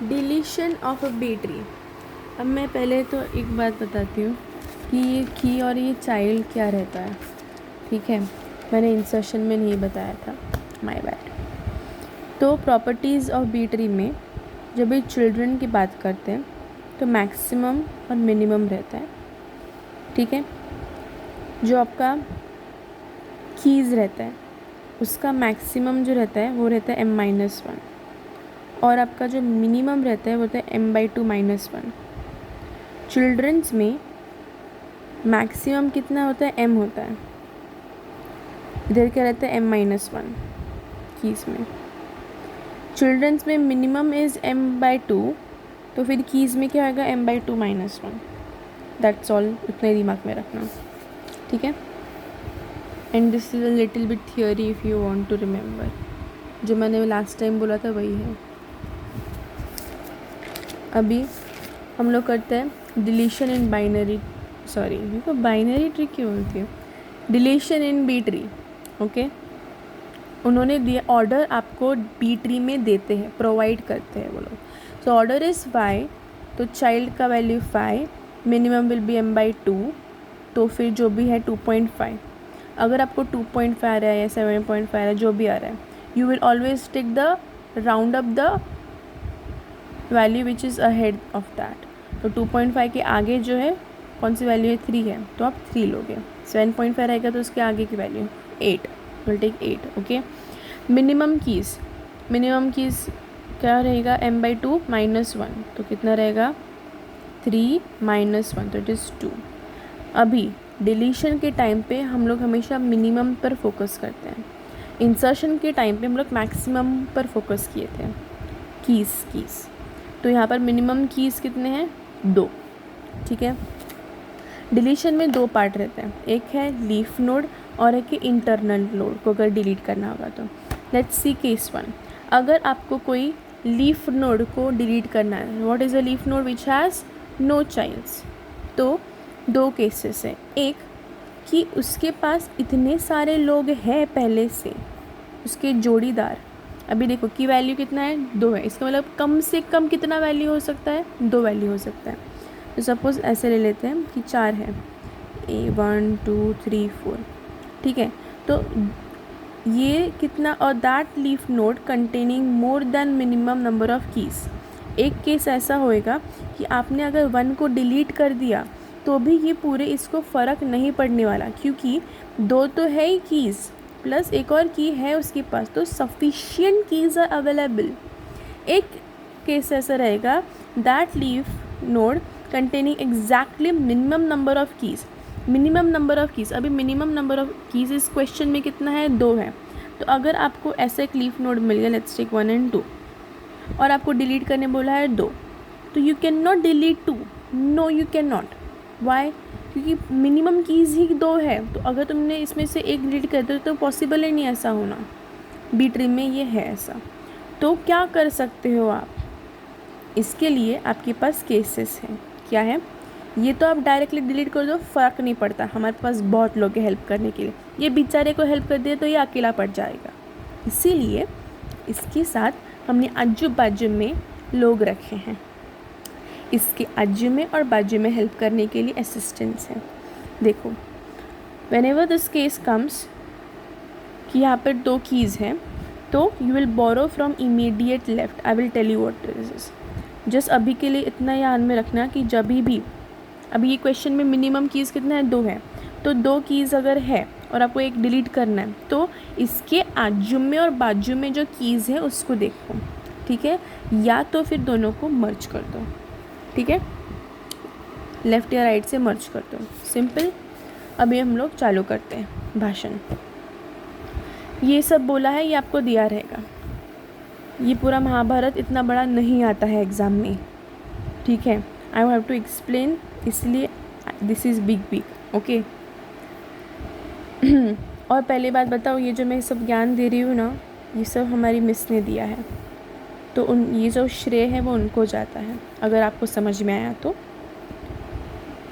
Deletion of a B tree. अब मैं पहले तो एक बात बताती हूँ कि ये की और ये चाइल्ड क्या रहता है। ठीक है, मैंने इंसर्शन में नहीं बताया था, माय बैड। तो प्रॉपर्टीज़ ऑफ बी ट्री में जब भी चिल्ड्रन की बात करते हैं तो मैक्सिमम और मिनिमम रहता है। ठीक है, जो आपका कीज़ रहता है उसका मैक्सिमम जो रहता है वो रहता है m-1 और आपका जो मिनिमम रहता है वो होता है m/2-1। चिल्ड्रंस में मैक्सिमम कितना होता है, m होता है, इधर क्या रहता है m-1 कीज़ में। चिल्ड्रंस में मिनिमम इज़ m/2, तो फिर कीज़ में क्या होगा m/2-1। दैट्स ऑल, इतना दिमाग में रखना। ठीक है, and this is a little bit theory if you want to remember. जो मैंने लास्ट टाइम बोला था वही है। अभी हम लोग करते हैं डिलीशन इन बाइनरी, सॉरी देखो बाइनरी ट्री क्यों होती है, deletion in B tree. Okay, उन्होंने दिया ऑर्डर आपको बी ट्री में देते हैं, प्रोवाइड करते हैं वो लोग। सो ऑर्डर इज़ 5, तो चाइल्ड का value 5, minimum will be m/2, तो फिर जो भी है 2.5। अगर आपको 2.5 आ रहा है या 7.5 आ रहा है, जो भी आ रहा है, you will always take the round up the value which is ahead of that. तो 2.5 के आगे जो है कौन सी वैल्यू है, 3 है, तो आप 3 लोगे। 7.5 रहेगा तो उसके आगे की value 8, will take 8। Okay, minimum keys क्या रहेगा m/2-1, तो कितना रहेगा 3-1, तो इट इज़ 2। अभी डिलीशन के टाइम पे हम लोग हमेशा मिनिमम पर फोकस करते हैं, इंसर्शन के टाइम पे हम लोग मैक्सिमम पर फोकस किए थे। कीज़ तो यहाँ पर मिनिमम कीज़ कितने हैं, 2। ठीक है, डिलीशन में 2 पार्ट रहते हैं, एक है लीफ नोड और एक है इंटरनल नोड को अगर डिलीट करना होगा तो। Let's see case 1। अगर आपको कोई लीफ नोड को डिलीट करना है, what is a leaf node which has no childs, तो 2 केसेस है। एक कि उसके पास इतने सारे लोग हैं पहले से, उसके जोड़ीदार। अभी देखो की वैल्यू कितना है, 2 है, इसका मतलब कम से कम कितना वैल्यू हो सकता है, 2 वैल्यू हो सकता है। तो सपोज़ ऐसे ले लेते हैं कि 4 है, 1 2 3 4। ठीक है, तो ये कितना, और that leaf node containing more than minimum number of keys. एक केस ऐसा होएगा कि आपने अगर 1 को डिलीट कर दिया तो भी ये पूरे इसको फ़र्क नहीं पड़ने वाला, क्योंकि 2 तो है ही कीज़ प्लस एक और की है उसके पास, तो सफिशिएंट कीज़ आर अवेलेबल। एक केस ऐसा रहेगा that leaf node containing exactly minimum number of keys. अभी मिनिमम नंबर ऑफ कीज़ इस क्वेश्चन में कितना है, 2 है। तो अगर आपको ऐसा एक लीफ नोड मिल गया, लेट्स टेक 1 and 2, और आपको डिलीट करने बोला है 2, तो you can not delete 2, no you can not. Why? क्योंकि मिनिमम कीज़ ही 2 है, तो अगर तुमने इसमें से एक डिलीट कर दो तो पॉसिबल ही नहीं ऐसा होना, बी ट्री में ये है ऐसा। तो क्या कर सकते हो आप, इसके लिए आपके पास केसेस हैं। क्या है ये, तो आप डायरेक्टली डिलीट कर दो, फ़र्क नहीं पड़ता, हमारे पास बहुत लोग हैं हेल्प करने के लिए, ये बेचारे को हेल्प कर दिया तो ये अकेला पड़ जाएगा। इसीलिए इसके साथ हमने आजू बाजू में लोग रखे हैं, इसके आजू में और बाजू में हेल्प करने के लिए असिस्टेंट्स हैं। देखो, व्हेनेवर दिस केस कम्स कि यहाँ पर 2 कीज़ हैं, तो you will borrow from immediate left. I will tell you what this is. Just अभी के लिए इतना याद में रखना कि जब भी, अभी ये क्वेश्चन में मिनिमम कीज़ कितना है, 2 है, तो 2 कीज़ अगर है और आपको एक डिलीट करना है तो इसके आजू में और बाजू में जो कीज़ है उसको देखो। ठीक है, या तो फिर दोनों को मर्ज कर दो। ठीक है, लेफ़्ट या राइट से मर्ज कर दो, सिंपल। अभी हम लोग चालू करते हैं भाषण। ये सब बोला है, ये आपको दिया रहेगा। ये पूरा महाभारत इतना बड़ा नहीं आता है एग्ज़ाम में। ठीक है, आई हैव टू एक्सप्लेन, इसलिए दिस इज़ बिग। ओके। और पहले बात बताओ, ये जो मैं सब ज्ञान दे रही हूँ ना, ये सब हमारी मिस ने दिया है, तो ये जो श्रेय है वो उनको जाता है, अगर आपको समझ में आया तो।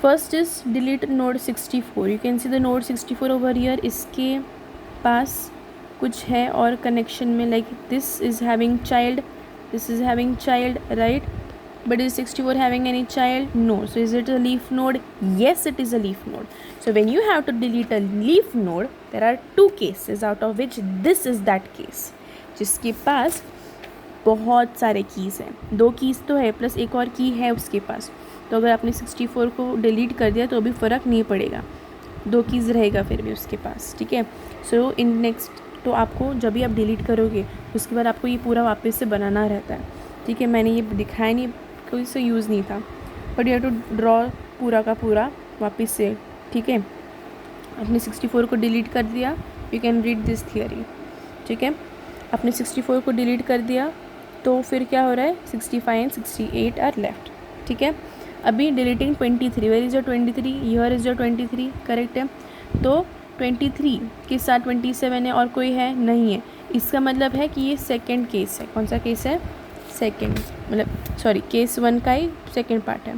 First is delete node 64। You can see the node 64 over here. इसके पास कुछ है और कनेक्शन में, like this is having child this is having child, right? But is 64 having any child? No. So is it a leaf node? Yes, it is a leaf node. So when you have to delete a leaf node, there are two cases out of which this is that case, जिसके पास बहुत सारे keys हैं. 2 keys तो है plus एक और की है उसके पास. तो अगर आपने 64 को डिलीट कर दिया तो भी फ़र्क नहीं पड़ेगा, 2 कीज़ रहेगा फिर भी उसके पास. ठीक है. सो इन नेक्स्ट तो आपको जब भी आप डिलीट करोगे उसके बाद आपको ये पूरा वापस से बनाना रहता है. ठीक है. मैंने ये दिखाया नहीं, कोई से यूज़ नहीं था, but you have to draw पूरा का पूरा वापस से. ठीक है. आपने 64 को डिलीट कर दिया, you can read this theory. ठीक है. आपने 64 को डिलीट कर दिया तो फिर क्या हो रहा है, 65 एंड 68 आर लेफ्ट. ठीक है. अभी deleting 23, where is your 23, here is your 23, correct है. तो 23 के साथ 27 है और कोई है नहीं है. इसका मतलब है कि ये सेकंड केस है. कौन सा केस है? सेकंड, मतलब सॉरी केस 1 का ही सेकंड पार्ट है.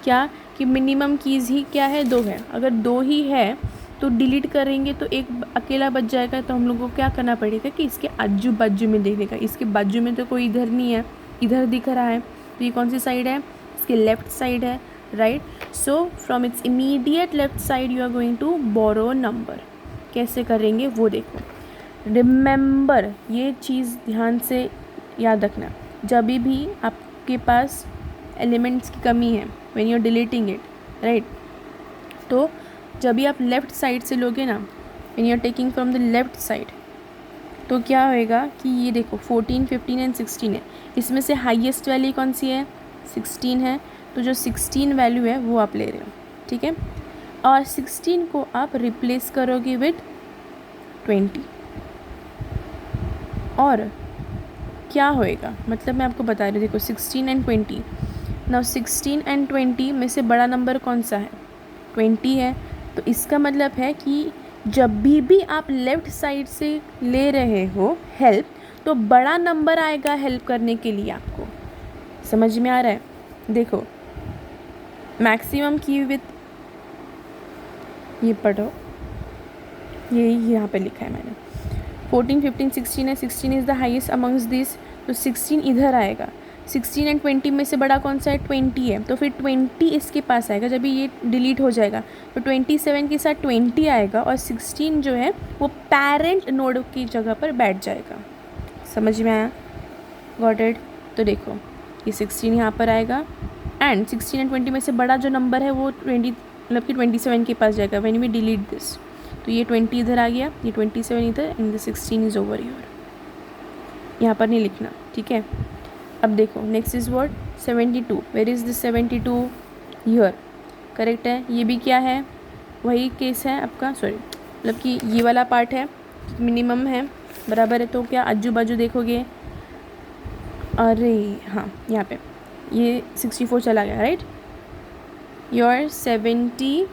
क्या कि मिनिमम कीज़ ही क्या है, 2 है. अगर 2 ही है तो डिलीट करेंगे तो एक अकेला बच जाएगा. तो हम लोग को क्या करना पड़ेगा कि इसके आजू बाजू में देखने का. इसके बाजू में तो कोई इधर नहीं है, इधर दिख रहा है. तो ये कौन सी साइड है? इसके लेफ़्ट साइड है, right. So from its immediate left side you are going to borrow number. कैसे करेंगे वो देखो. रिमेंबर, ये चीज़ ध्यान से याद रखना, जब भी आपके पास एलिमेंट्स की कमी है, when you are deleting it, right, तो जब भी आप लेफ़्ट साइड से लोगे ना, when you are taking from the left side, तो क्या होएगा कि ये देखो 14, 15 एंड 16 है. इसमें से हाईएस्ट वैल्यू कौन सी है? 16 है. तो जो 16 वैल्यू है वो आप ले रहे हो. ठीक है. और 16 को आप रिप्लेस करोगे विद 20. और क्या होएगा, मतलब मैं आपको बता रही हूँ. देखो 16 एंड 20. नाउ 16 एंड 20 में से बड़ा नंबर कौन सा है? 20 है. तो इसका मतलब है कि जब भी आप लेफ़्ट साइड से ले रहे हो हेल्प, तो बड़ा नंबर आएगा हेल्प करने के लिए आपको. समझ में आ रहा है? देखो मैक्सिमम की विथ, ये पढ़ो, यही यहाँ पे लिखा है मैंने. 14, 15, 16 है. 16 is the highest amongst this. तो 16 इधर आएगा. 16 एंड 20 में से बड़ा कौन सा है? 20 है. तो फिर 20 इसके पास आएगा. जब ये डिलीट हो जाएगा तो 27 के साथ 20 आएगा और 16 जो है वो पेरेंट नोड की जगह पर बैठ जाएगा. समझ में आया? Got it? तो देखो ये 16 यहाँ पर आएगा एंड 16 एंड 20 में से बड़ा जो नंबर है वो 20, मतलब कि 27 के पास जाएगा व्हेन वी डिलीट दिस. तो ये 20 इधर आ गया, ये 27 इधर, and the 16 is over here. यहाँ पर नहीं लिखना. ठीक है. अब देखो next is what? 72. Where is this 72? Here. Correct है. ये भी क्या है? वही केस है आपका, सॉरी मतलब कि ये वाला पार्ट है, मिनिमम है, बराबर है. तो क्या आजू बाजू देखोगे, अरे हाँ यहाँ पे ये 64 चला गया, राइट. योर 72,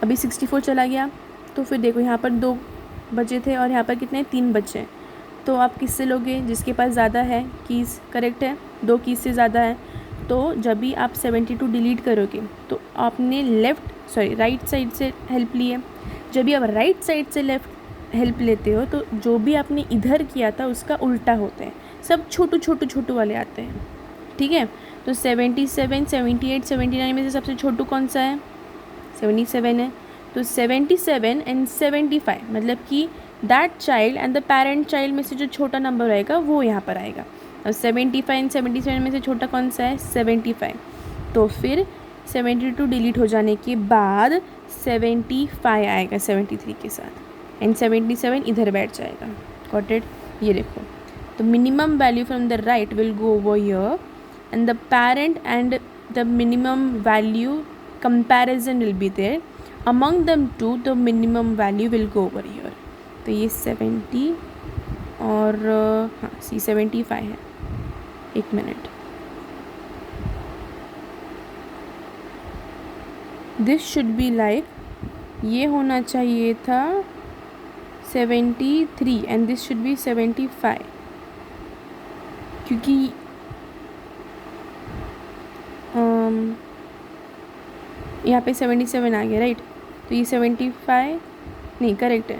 अभी 64 चला गया. तो फिर देखो यहाँ पर 2 बचे थे और यहाँ पर कितने? 3 बचे हैं. तो आप किससे लोगे? जिसके पास ज़्यादा है कीज़. करेक्ट है. 2 कीज़ से ज़्यादा है. तो जब भी आप 72 डिलीट करोगे तो आपने राइट साइड से हेल्प ली है. जब भी आप राइट साइड से लेफ़्ट हेल्प लेते हो तो जो भी आपने इधर किया था उसका उल्टा होता है. सब छोटू वाले आते हैं. ठीक है. तो 77, 78, 79 में से सबसे छोटू कौन सा है? 77 है. तो 77 एंड 75 मतलब कि that child and the parent child में से जो छोटा नंबर रहेगा वो यहाँ पर आएगा. और 75 एंड 77 में से छोटा कौन सा है? 75. तो फिर 72 डिलीट हो जाने के बाद 75 आएगा 73 के साथ, एंड 77 इधर बैठ जाएगा. Got it? ये देखो. तो minimum value from the right will go over here and the parent and the minimum value comparison will be there. Among them two the minimum value will go over here. तो ये 70 और हाँ 75 है. एक minute. This should be like, ये होना चाहिए था 73 एंड दिस शुड बी 75, क्योंकि यहाँ पे 77 आ गया, राइट. तो ये 75 नहीं, करेक्ट है.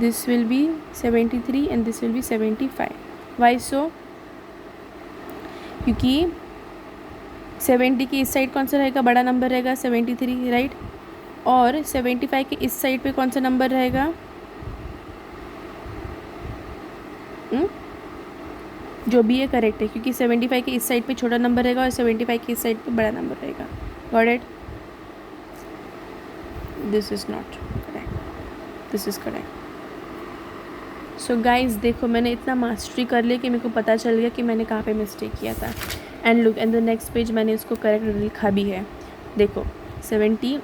this will be 73 and this will be 75. Why so? क्योंकि 70 के इस साइड कौन सा रहेगा, बड़ा नंबर रहेगा 73, राइट। और 75 के इस साइड पे कौन सा नंबर रहेगा, जो भी ये करेक्ट है, क्योंकि 75 के इस साइड पे छोटा नंबर रहेगा और 75 के इस साइड पे बड़ा नंबर रहेगा। Got it? This is not correct, this is correct. So guys देखो, मैंने इतना मास्टरी कर लिया कि मेरे को पता चल गया कि मैंने कहाँ पे मिस्टेक किया था। And look and the next page मैंने इसको करेक्ट लिखा भी है। देखो 73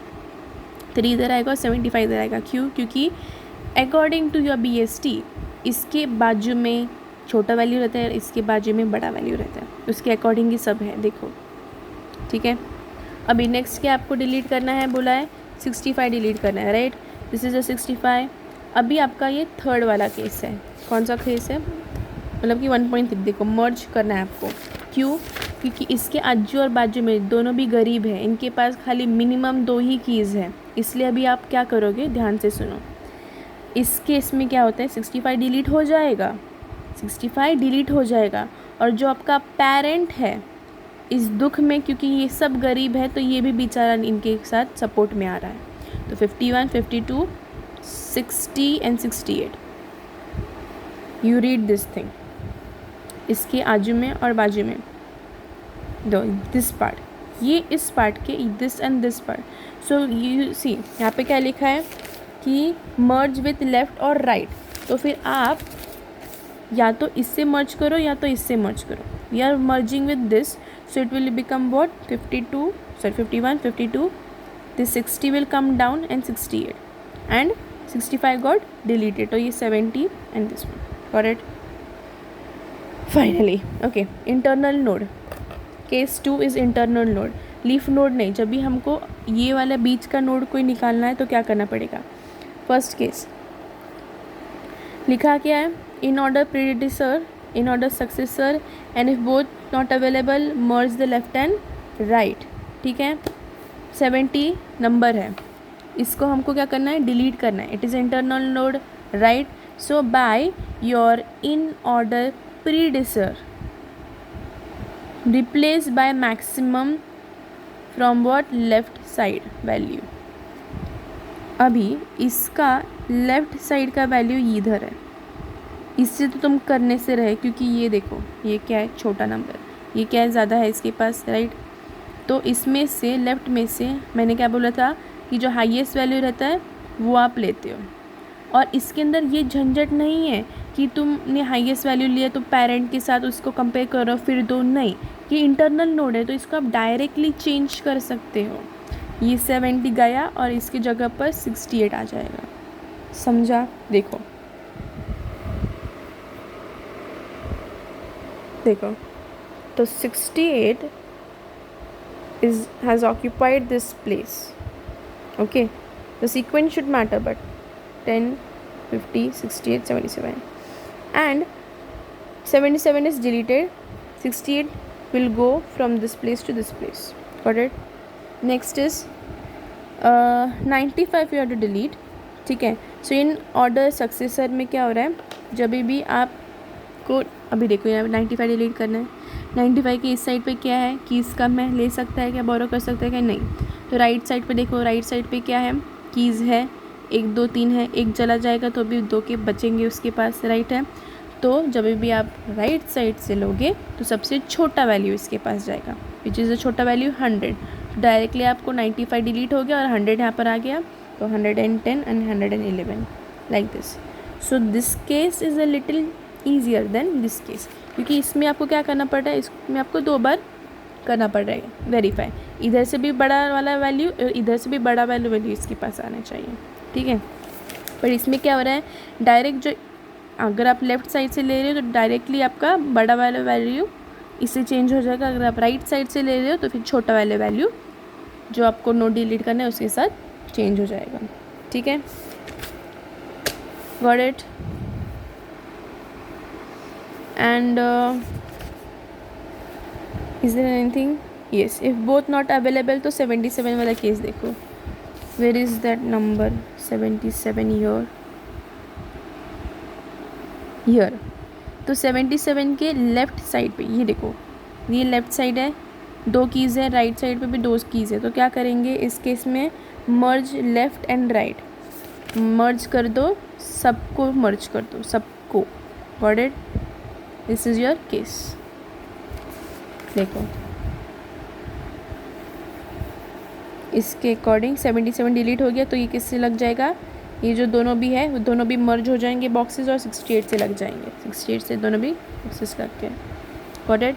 इधर आएगा और 75 इधर आएगा। क्यों? क्योंकि अकॉर्डिंग टू योर BST इसके बाजू में छोटा वैल्यू रहता है, इसके बाजू में बड़ा वैल्यू रहता है, उसके अकॉर्डिंग ही सब है। देखो ठीक है। अभी नेक्स्ट क्या आपको डिलीट करना है, बोला है 65 डिलीट करना है, राइट। दिस इज़ अ 65। अभी आपका ये थर्ड वाला केस है। कौन सा केस है? मतलब कि 1.3 देखो मर्ज करना है आपको। क्यों? क्योंकि इसके आजू और बाजू में दोनों भी गरीब है, इनके पास खाली मिनिमम 2 ही कीज़ है। इसलिए अभी आप क्या करोगे, ध्यान से सुनो। इस केस में क्या होता है, 65 डिलीट हो जाएगा, 65 डिलीट हो जाएगा। और जो आपका पेरेंट है इस दुख में, क्योंकि ये सब गरीब है तो ये भी बेचारा इनके साथ सपोर्ट में आ रहा है। तो 51, 52, 60 and 68 you read this thing. इसके आजू में और बाजू में दो दिस पार्ट, ये इस पार्ट के this and this part. So you see यहाँ पे क्या लिखा है कि मर्ज विथ लेफ़्ट और राइट। तो फिर आप या तो इससे मर्ज करो या तो इससे मर्ज करो। We are merging with this, so it will become what 51, 52, this 60 will come down and 68 and 65 got deleted. तो ये 70 and this one. Got it? Finally, okay. Internal node. Case 2 is internal node. Leaf node नहीं। जब भी हमको ये वाला बीच का node कोई निकालना है तो क्या करना पड़ेगा। फर्स्ट केस लिखा क्या है, in order predecessor, in order successor and if both not available merge the left and right. ठीक है, 70 नंबर है, इसको हमको क्या करना है, डिलीट करना है। It is internal node, right. So by your in order predecessor replace by maximum from what, left side value. अभी इसका लेफ्ट साइड का वैल्यू इधर है, इससे तो तुम करने से रहे, क्योंकि ये देखो ये क्या है, छोटा नंबर, ये क्या है, ज़्यादा है इसके पास, राइट। तो इसमें से लेफ़्ट में से मैंने क्या बोला था कि जो हाईएस्ट वैल्यू रहता है वो आप लेते हो। और इसके अंदर ये झंझट नहीं है कि तुमने हाईएस्ट वैल्यू लिया तो पेरेंट के साथ उसको कंपेयर करो फिर दो, नहीं। ये इंटरनल नोड है तो इसको आप डायरेक्टली चेंज कर सकते हो। ये 70 गया और इसकी जगह पर 68 आ जाएगा। समझा? देखो देखो, तो 68 has occupied this place. Okay, the sequence should matter, but 10, 50, 68, 77 and 77 is deleted. 68 will go from this place to this place. Got it? Next is 95 you have to delete. ठीक है। सो इन ऑर्डर सक्सेसर में क्या हो रहा है, जब भी आपको अभी देखो यहाँ 95 डिलीट करना है। 95 के इस साइड पे क्या है, कीज़ कम है, ले सकता है क्या, बोरो कर सकता है क्या, नहीं। तो राइट साइड पे देखो, राइट साइड पे क्या है, कीज़ है, 1, 2, 3 है, एक चला जाएगा तो भी 2 के बचेंगे उसके पास, राइट है। तो जब भी आप राइट साइड से लोगे तो सबसे छोटा वैल्यू इसके पास जाएगा, विच इज़ अ छोटा वैल्यू 100। डायरेक्टली आपको 95 डिलीट हो गया और 100 यहाँ पर आ गया, तो 110 and 111 like this. So this case is a little easier than this case, क्योंकि इसमें आपको क्या करना पड़ रहा है, इसमें आपको 2 बार करना पड़ रहा है वेरीफाई। इधर से भी बड़ा वाला वैल्यू, इधर से भी बड़ा वैल्यू इसके पास आना चाहिए, ठीक है। पर इसमें क्या हो रहा है, डायरेक्ट जो अगर आप लेफ़्ट साइड से ले रहे हो तो डायरेक्टली आपका बड़ा वाला वैल्यू इससे चेंज हो जाएगा। अगर आप राइट साइड से ले रहे हो तो फिर छोटा वाला वैल्यू जो आपको नोट डिलीट करना है उसके साथ चेंज हो जाएगा, ठीक है। Got it? And is there anything? Yes, if both not available तो 77 वाला केस देखो, where is that number 77 here, here. तो 77 के लेफ़्ट साइड पे ये देखो, ये लेफ़्ट साइड है, 2 कीज़ है, राइट साइड पे भी 2 कीज़ है। तो क्या करेंगे इस केस में, मर्ज लेफ़्ट एंड राइट, मर्ज कर दो, सबको मर्ज कर दो, सबको। Got it? This is your case. देखो इसके अकॉर्डिंग 77 डिलीट हो गया, तो ये किससे लग जाएगा, ये जो दोनों भी है वो दोनों भी मर्ज हो जाएंगे बॉक्सेस और 68 से लग जाएंगे, 68 से दोनों भी बॉक्सेस लग गए। Got it?